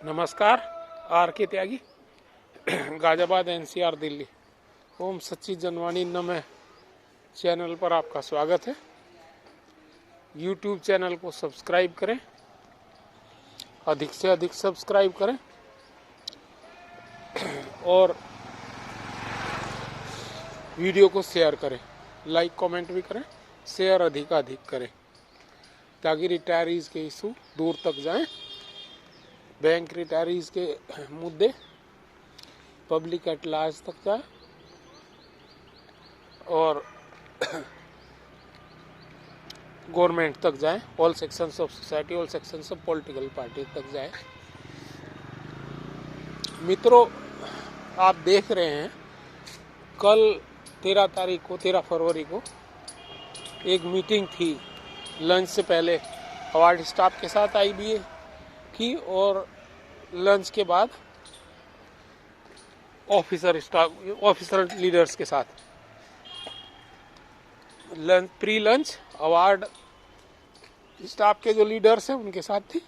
नमस्कार। आर के त्यागी, गाजियाबाद NCR दिल्ली। ओम सच्ची जनवाणी नमः चैनल पर आपका स्वागत है। YouTube चैनल को सब्सक्राइब करें, अधिक से अधिक सब्सक्राइब करें और वीडियो को शेयर करें, लाइक कमेंट भी करें, शेयर अधिक करें ताकि रिटायरीज के इशू दूर तक जाएं, बैंक रिटायरीज के मुद्दे पब्लिक एट लार्ज तक जाए और गवर्नमेंट तक जाए, all sections of society, all sections of political party तक जाए। मित्रों, आप देख रहे हैं कल 13 फरवरी को एक मीटिंग थी लंच से पहले अवार्ड स्टाफ के साथ IBA की और लंच के बाद ऑफिसर लीडर्स के साथ प्री लंच अवार्ड स्टाफ के जो लीडर्स हैं उनके साथ थी।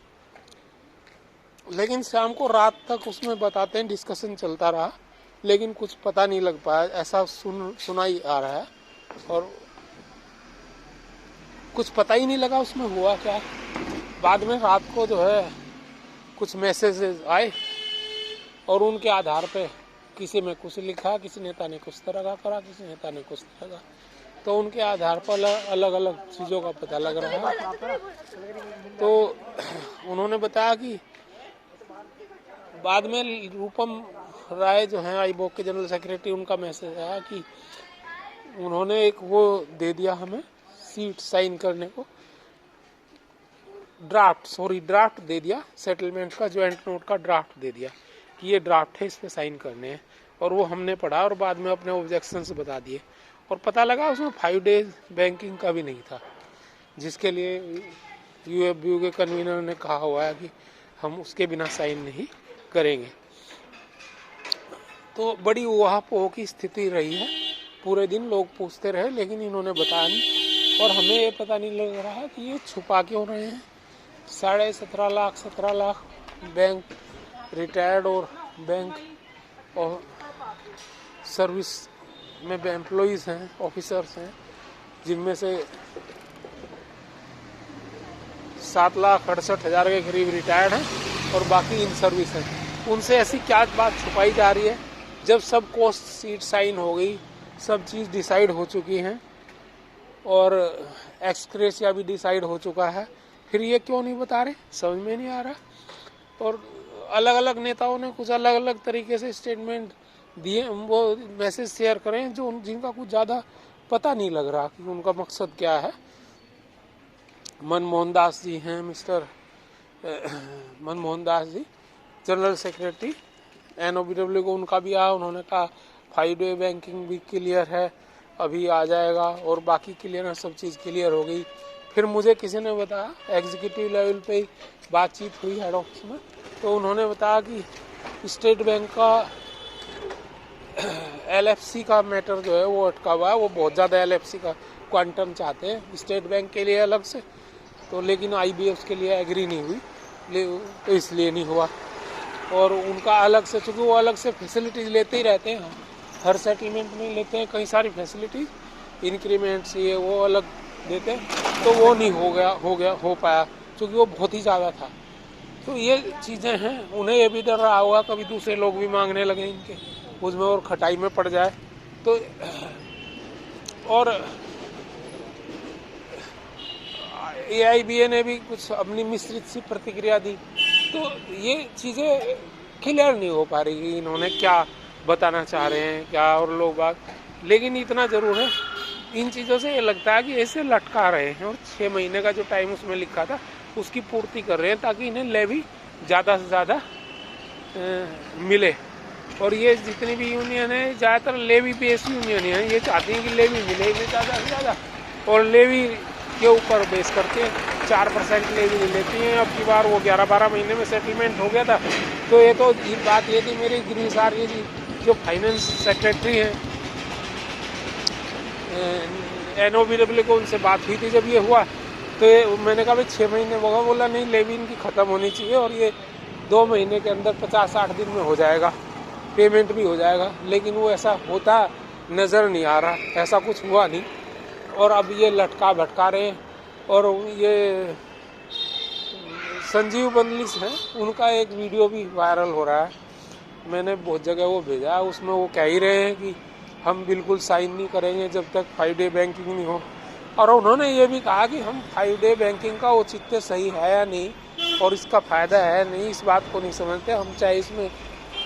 लेकिन शाम को रात तक उसमें बताते हैं डिस्कशन चलता रहा, लेकिन कुछ पता नहीं लग पाया, ऐसा सुनाई आ रहा है और कुछ पता ही नहीं लगा उसमें हुआ क्या। बाद में रात को जो है कुछ मैसेजेस आए और उनके आधार पे किसी में कुछ लिखा, किसी नेता ने कुछ तरह का करा, किसी नेता ने कुछ तरह का, तो उनके आधार पर अलग अलग चीज़ों का पता लग रहा है। तो उन्होंने बताया कि बाद में रूपम राय जो हैं IBOC के जनरल सेक्रेटरी, उनका मैसेज आया कि उन्होंने एक वो दे दिया हमें सीट साइन करने को, ड्राफ्ट दे दिया, सेटलमेंट का ज्वाइंट नोट का ड्राफ्ट दे दिया कि ये ड्राफ्ट है, इस पे साइन करने हैं। और वो हमने पढ़ा और बाद में अपने ऑब्जेक्शंस बता दिए और पता लगा उसमें 5 डेज बैंकिंग का भी नहीं था, जिसके लिए UFBU के कन्वीनर ने कहा हुआ है कि हम उसके बिना साइन नहीं करेंगे। तो बड़ी ऊहापोह की स्थिति रही है, पूरे दिन लोग पूछते रहे लेकिन इन्होंने बताया नहीं और हमें ये पता नहीं लग रहा है कि ये छुपा क्यों रहे हैं। 17.5 लाख बैंक रिटायर्ड और बैंक और सर्विस में एम्प्लॉइज़ हैं, ऑफिसर्स हैं, जिनमें से 7,68,000 के करीब रिटायर्ड हैं और बाकी इन सर्विस हैं। उनसे ऐसी क्या बात छुपाई जा रही है जब सब कोस्ट सीट साइन हो गई, सब चीज़ डिसाइड हो चुकी हैं और एक्सक्रेशिया भी डिसाइड हो चुका है, फिर ये क्यों नहीं बता रहे, समझ में नहीं आ रहा। और अलग अलग नेताओं ने कुछ अलग अलग तरीके से स्टेटमेंट दिए, वो मैसेज शेयर करें जो जिनका कुछ ज़्यादा पता नहीं लग रहा कि उनका मकसद क्या है। मनमोहन दास जी हैं, mister Manmohan Das ji general secretary NOBW को, उनका भी आया, उन्होंने कहा 5 डे बैंकिंग भी क्लियर है, अभी आ जाएगा और बाकी क्लियर है, सब चीज़ क्लियर हो गई। फिर मुझे किसी ने बताया, एग्जीक्यूटिव लेवल पे ही बातचीत हुई हेड ऑफिस में, तो उन्होंने बताया कि स्टेट बैंक का LFC का मैटर जो है वो अटका हुआ है, वो बहुत ज़्यादा LFC का क्वांटम चाहते हैं स्टेट बैंक के लिए अलग से, तो लेकिन IBA उसके लिए एग्री नहीं हुई, तो इसलिए नहीं हुआ। और उनका अलग से, चूँकि वो अलग से फैसिलिटीज़ लेते ही रहते हैं, हर सेटलमेंट में लेते हैं कई सारी फैसिलिटीज़, इंक्रीमेंट्स ये वो अलग देते हैं, तो वो नहीं हो पाया क्योंकि वो बहुत ही ज़्यादा था। तो ये चीज़ें हैं, उन्हें ये भी डर रहा होगा कभी दूसरे लोग भी मांगने लगे इनके, उसमें और खटाई में पड़ जाए तो। और AIBA ने भी कुछ अपनी मिश्रित सी प्रतिक्रिया दी, तो ये चीज़ें क्लियर नहीं हो पा रही कि इन्होंने क्या बताना चाह रहे हैं क्या और लोग बात। लेकिन इतना ज़रूर है, इन चीज़ों से ये लगता है कि ऐसे लटका रहे हैं और 6 महीने का जो टाइम उसमें लिखा था उसकी पूर्ति कर रहे हैं ताकि इन्हें लेवी ज़्यादा से ज़्यादा मिले। और ये जितनी भी यूनियन है ज़्यादातर लेवी बेस यूनियन है, ये चाहती हैं कि लेवी मिले इन्हें ज़्यादा से ज़्यादा और लेवी के ऊपर बेस करके 4% लेवी लेती हैं। अब की बार वो 11-12 महीने में सेटलमेंट हो गया था। तो ये तो बात ये थी मेरी गिरी सारी जी जो फाइनेंस सेक्रेटरी हैं NOBW को, उनसे बात हुई थी जब ये हुआ, तो मैंने कहा भाई 6 महीने होगा, बोला नहीं लेवी इनकी ख़त्म होनी चाहिए और ये 2 महीने के अंदर 50-60 दिन में हो जाएगा, पेमेंट भी हो जाएगा, लेकिन वो ऐसा होता नज़र नहीं आ रहा, ऐसा कुछ हुआ नहीं। और अब ये लटका भटका रहे हैं। और ये संजीव बंदलिस हैं, उनका एक वीडियो भी वायरल हो रहा है, मैंने बहुत जगह वो भेजा है, उसमें वो कह ही रहे हैं कि हम बिल्कुल साइन नहीं करेंगे जब तक 5 डे बैंकिंग नहीं हो। और उन्होंने ये भी कहा कि हम 5 डे बैंकिंग का औचित्य सही है या नहीं और इसका फ़ायदा है नहीं, इस बात को नहीं समझते हम। चाहे इसमें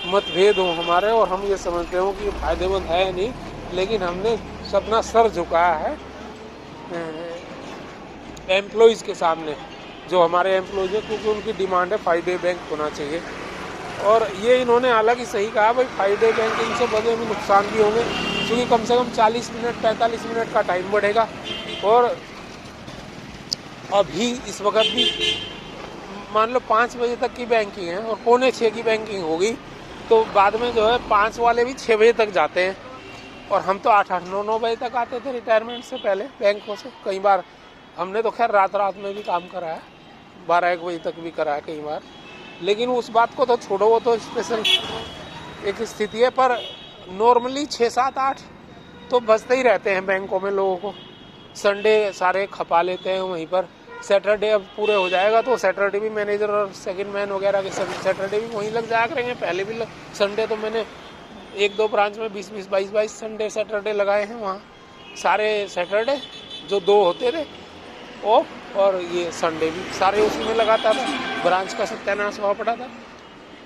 मतभेद हो हमारे और हम ये समझते हो कि फ़ायदेमंद है या नहीं, लेकिन हमने अपना सर झुकाया है एम्प्लॉइज़ के सामने, जो हमारे एम्प्लॉइज़ है, क्योंकि उनकी डिमांड है 5 डे बैंक होना चाहिए। और ये इन्होंने हालांकि सही कहा भाई, 5 डे बैंकिंग से बदले में नुकसान भी होंगे, क्योंकि कम से कम 40 मिनट 45 मिनट का टाइम बढ़ेगा। और अभी इस वक्त भी मान लो 5 बजे तक की बैंकिंग है और 5:45 की बैंकिंग होगी, तो बाद में जो है 5 वाले भी 6 बजे तक जाते हैं। और हम तो 8-8 9-9 बजे तक आते थे रिटायरमेंट से पहले बैंकों से। कई बार हमने तो खैर रात में भी काम करा है, 12-1 बजे तक भी करा है कई बार, लेकिन उस बात को तो छोड़ो, वो तो स्पेशल एक स्थिति है। पर नॉर्मली 6-7-8 तो बचते ही रहते हैं बैंकों में लोगों को। संडे सारे खपा लेते हैं वहीं पर। सैटरडे अब पूरे हो जाएगा तो सैटरडे भी मैनेजर और सेकंड मैन वगैरह के सैटरडे भी वहीं लग जाया करेंगे। पहले भी संडे तो मैंने 1-2 ब्रांच में 20-20 22-22 संडे सैटरडे लगाए हैं। वहाँ सारे सैटरडे जो 2 होते थे ऑफ, और ये संडे भी सारे उसी में लगाता था। ब्रांच का सत्यानाश हुआ पड़ा था,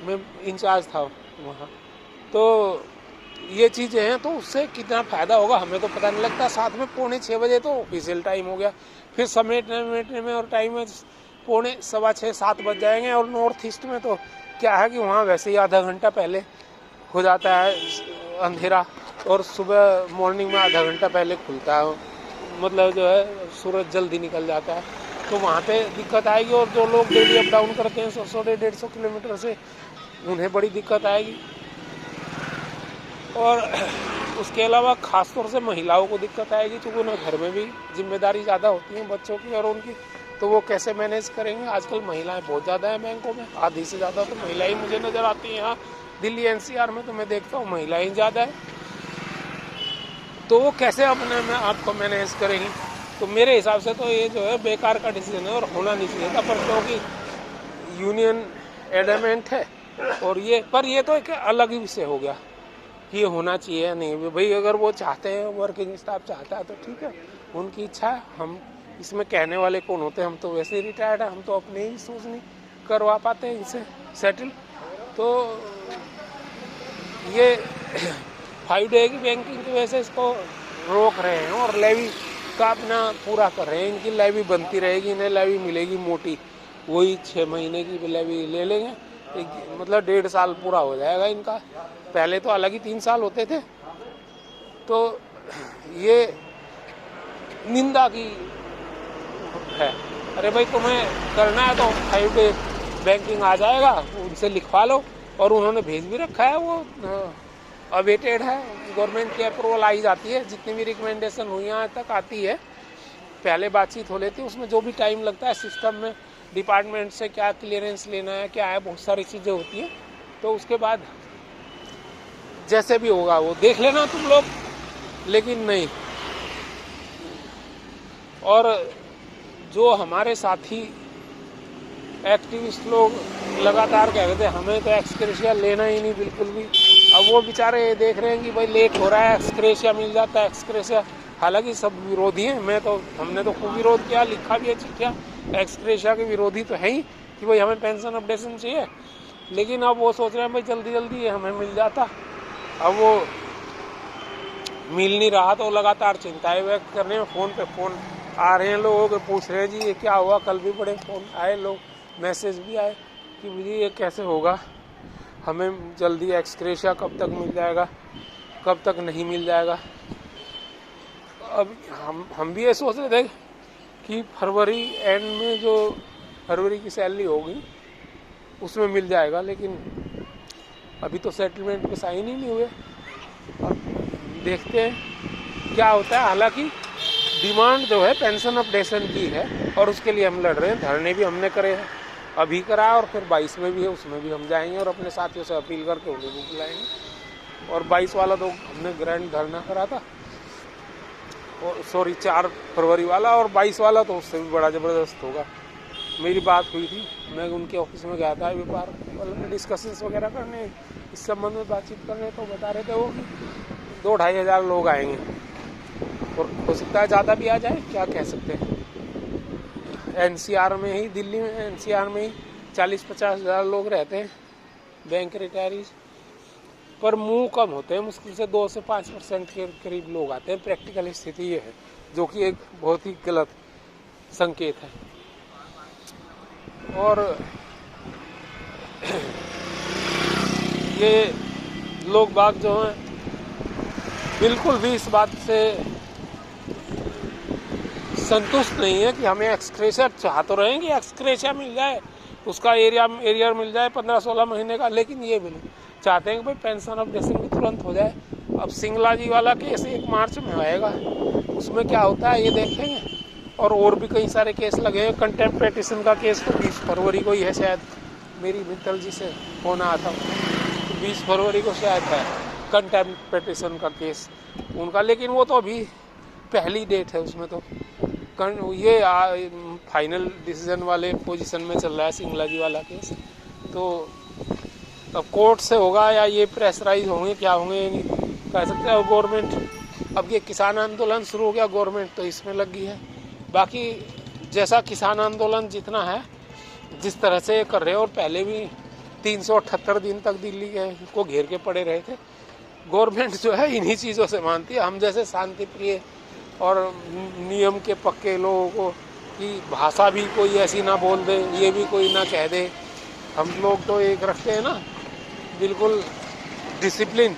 मैं इंचार्ज था वहाँ। तो ये चीज़ें हैं, तो उससे कितना फ़ायदा होगा हमें तो पता नहीं लगता। साथ में 5:45 बजे तो ऑफिशियल टाइम हो गया, फिर समेटने में और टाइम में 5:45 6-7 बज जाएंगे। और नॉर्थ ईस्ट में तो क्या है कि वहाँ वैसे ही आधा घंटा पहले हो जाता है अंधेरा, और सुबह मॉर्निंग में आधा घंटा पहले खुलता है, मतलब जो है सूरज जल्दी निकल जाता है। तो वहाँ पे दिक्कत आएगी। और जो लोग डेली अप डाउन करते हैं 100-150 किलोमीटर से, उन्हें बड़ी दिक्कत आएगी। और उसके अलावा ख़ासतौर से महिलाओं को दिक्कत आएगी, क्योंकि उन्हें घर में भी जिम्मेदारी ज़्यादा होती है बच्चों की और उनकी, तो वो कैसे मैनेज करेंगे। आजकल महिलाएं बहुत ज़्यादा हैं बैंकों में, आधी से ज़्यादा तो महिलाएं मुझे नज़र आती हैं। यहाँ दिल्ली एनसीआर में तो मैं देखता हूँ महिलाएं ज़्यादा है, तो वो कैसे अपने में आपको मैनेज करेंगी। तो मेरे हिसाब से तो ये जो है बेकार का डिसीजन है और होना नहीं चाहिए था, पर क्योंकि यूनियन एडमेंट है और ये तो एक अलग ही विषय हो गया कि ये होना चाहिए या नहीं। भाई अगर वो चाहते हैं, वर्किंग स्टाफ चाहता है तो ठीक है, उनकी इच्छा है। हम इसमें कहने वाले कौन होते हैं, हम तो वैसे ही रिटायर्ड है, हम तो अपने ही सोच नहीं करवा पाते हैं इनसे सेटल। तो ये 5 डे की बैंकिंग की वजह से इसको रोक रहे हैं और लेवी का अपना पूरा कर रहे हैं। इनकी लेवी बनती रहेगी, इन्हें लेवी मिलेगी मोटी, वही 6 महीने की लेवी ले लेंगे, मतलब 1.5 साल पूरा हो जाएगा इनका। पहले तो अलग ही 3 साल होते थे। तो ये निंदा की है। अरे भाई तुम्हें करना है तो 5 डे बैंकिंग आ जाएगा, उनसे लिखवा लो। और उन्होंने भेज भी रखा है, वो अवेटेड है, गवर्नमेंट की अप्रूवल आई जाती है। जितनी भी रिकमेंडेशन हुई यहाँ तक आती है, पहले बातचीत हो लेती है, उसमें जो भी टाइम लगता है सिस्टम में डिपार्टमेंट से क्या क्लियरेंस लेना है, क्या है, बहुत सारी चीज़ें होती हैं। तो उसके बाद जैसे भी होगा वो देख लेना तुम लोग, लेकिन नहीं। और जो हमारे साथी एक्टिविस्ट लोग लगातार कह रहे थे हमें तो एक्सक्रेशिया लेना ही नहीं बिल्कुल भी, अब वो बेचारे देख रहे हैं कि भाई लेट हो रहा है, एक्सक्रेशिया मिल जाता है एक्सक्रेशिया। हालांकि सब विरोधी हैं, हमने तो खूब विरोध किया, लिखा भी है चिट्ठियाँ, एक्सक्रेशिया के विरोधी तो है ही कि भाई हमें पेंशन अपडेशन चाहिए। लेकिन अब वो सोच रहे हैं भाई जल्दी जल्दी ये हमें मिल जाता, अब वो मिल नहीं रहा, तो लगातार चिंताएं व्यक्त करने में फ़ोन पे फ़ोन आ रहे हैं लोगों के, पूछ रहे हैं जी ये क्या हुआ। कल भी बड़े फ़ोन आए, लोग मैसेज भी आए कि मुझे ये कैसे होगा, हमें जल्दी एक्सक्रेशिया कब तक मिल जाएगा, कब तक नहीं मिल जाएगा। अब हम भी ये सोच रहे थे कि फरवरी एंड में जो फरवरी की सैलरी होगी उसमें मिल जाएगा, लेकिन अभी तो सेटलमेंट पे साइन ही नहीं हुए। अब देखते हैं क्या होता है। हालांकि डिमांड जो है पेंशन अपडेशन की है और उसके लिए हम लड़ रहे हैं, धरने भी हमने करे हैं अभी करा और फिर 22 में भी है, उसमें भी हम जाएंगे और अपने साथियों से अपील करके उन्हें भी बुलाएंगे। और 22 वाला तो हमने ग्रैंड धरना करा था, और 4 फरवरी वाला, और 22 वाला तो उससे भी बड़ा ज़बरदस्त होगा। मेरी बात हुई थी, मैं उनके ऑफिस में गया था व्यापार में डिस्कशंस वगैरह करने, इस संबंध में बातचीत करने, तो बता रहे थे वो कि 2-2.5 हज़ार लोग आएंगे, और हो सकता है ज़्यादा भी आ जाए, क्या कह सकते हैं। NCR में ही, दिल्ली में NCR में ही 40-50 हज़ार लोग रहते हैं बैंक रिटायरीज, पर मुंह कम होते हैं, मुश्किल से 2 से 5% के करीब लोग आते हैं। प्रैक्टिकल स्थिति ये है, जो कि एक बहुत ही गलत संकेत है। और ये लोग बाग जो हैं बिल्कुल भी इस बात से संतुष्ट नहीं है कि हमें एक्सक्रेशर, चाह तो रहे हैं कि एक्सक्रेशर मिल जाए, उसका एरियर मिल जाए 15-16 महीने का, लेकिन ये भी नहीं चाहते हैं कि भाई पेंशन अपडेशन भी तुरंत हो जाए। अब सिंगला जी वाला केस 1 मार्च में आएगा, उसमें क्या होता है ये देखेंगे। और भी कई सारे केस लगे हैं। कंटेम्प्ट पिटीशन का केस तो 20 फरवरी को ही है शायद, मेरी मित्तल जी से फोन आया था, 20 फरवरी को शायद है कंटेम्प्ट पिटीशन का केस उनका, लेकिन वो तो अभी पहली डेट है, उसमें तो ये फाइनल डिसीजन वाले पोजीशन में चल रहा है सिंगला जी वाला केस। तो अब कोर्ट से होगा या ये प्रेशराइज होंगे, क्या होंगे ये नहीं कह सकते। और गवर्नमेंट, अब ये किसान आंदोलन शुरू हो गया, गवर्नमेंट तो इसमें लगी है। बाकी जैसा किसान आंदोलन जितना है, जिस तरह से कर रहे हैं, और पहले भी 378 दिन तक दिल्ली को घेर के पड़े रहे थे, गवर्नमेंट जो है इन्हीं चीज़ों से मानती है। हम जैसे शांति प्रिय और नियम के पक्के लोगों को कि भाषा भी कोई ऐसी ना बोल दे, ये भी कोई ना कह दे, हम लोग तो एक रखते हैं ना बिल्कुल डिसिप्लिन,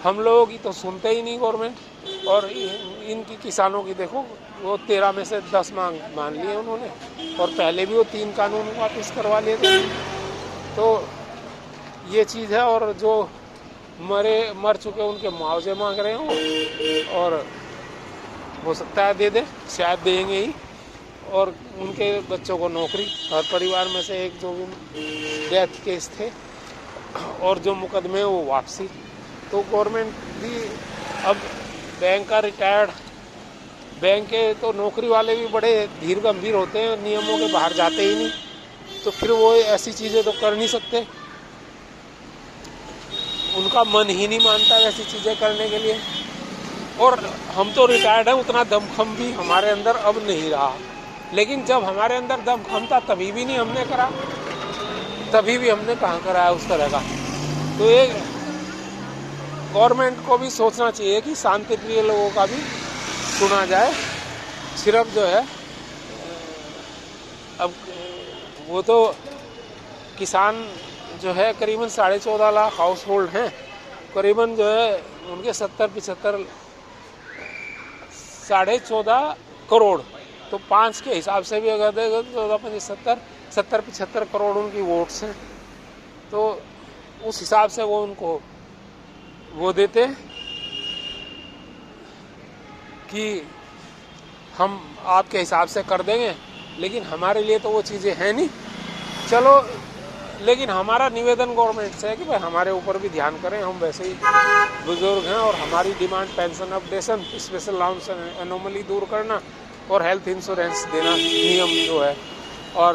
हम लोगों की तो सुनते ही नहीं गवर्नमेंट। और इनकी किसानों की देखो, वो 13 में से 10 मान लिए उन्होंने, और पहले भी वो 3 कानून वापस करवा लिए थे। तो ये चीज़ है। और जो मर चुके उनके मुआवजे मांग रहे हो, और हो सकता है दे दे, शायद देंगे ही। और उनके बच्चों को नौकरी, हर परिवार में से एक जो भी डेथ केस थे और जो मुकदमे वो वापसी। तो गवर्नमेंट भी अब बैंक का रिटायर्ड, बैंक के तो नौकरी वाले भी बड़े धीर गंभीर होते हैं, नियमों के बाहर जाते ही नहीं, तो फिर वो ऐसी चीज़ें तो कर नहीं सकते, उनका मन ही नहीं मानता वैसी चीज़ें करने के लिए। और हम तो रिटायर्ड हैं, उतना दमखम भी हमारे अंदर अब नहीं रहा, लेकिन जब हमारे अंदर दमखम था तभी भी नहीं हमने करा, तभी भी हमने कहाँ कराया उस तरह का। तो ये गवर्नमेंट को भी सोचना चाहिए कि शांति प्रिय लोगों का भी सुना जाए। सिर्फ जो है अब वो तो किसान जो है करीबन 14.5 लाख हाउस होल्ड हैं, करीबन जो है उनके 70-75 14.5 करोड़, तो 5 के हिसाब से भी अगर देगा तो 70-75 करोड़ उनकी वोट्स हैं। तो उस हिसाब से वो उनको वो देते कि हम आपके हिसाब से कर देंगे, लेकिन हमारे लिए तो वो चीज़ें हैं नहीं। चलो, लेकिन हमारा निवेदन गवर्नमेंट से है कि भाई हमारे ऊपर भी ध्यान करें, हम वैसे ही बुजुर्ग हैं, और हमारी demand pension updation, special allowance anomaly दूर करना और हेल्थ इंश्योरेंस देना नियम जो है, और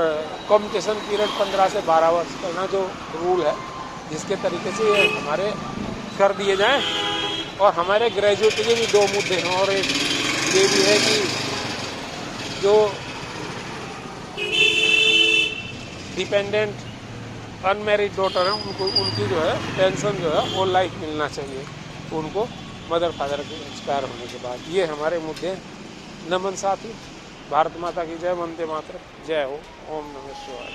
कम्यूटेशन पीरियड 15 से 12 वर्ष करना जो रूल है, जिसके तरीके से ये हमारे कर दिए जाएं। और हमारे ग्रेजुएट के भी 2 मुद्दे हैं, और एक ये भी है कि जो डिपेंडेंट अनमैरिड डॉटर हैं उनकी जो है पेंशन जो है वो लाइफ मिलना चाहिए उनको, मदर फादर के एक्सपायर होने के बाद। ये हमारे मुद्दे हैं। नमन साथी, भारत माता की जय, वंदे मातरम, जय हो, ओम नमः शिवाय।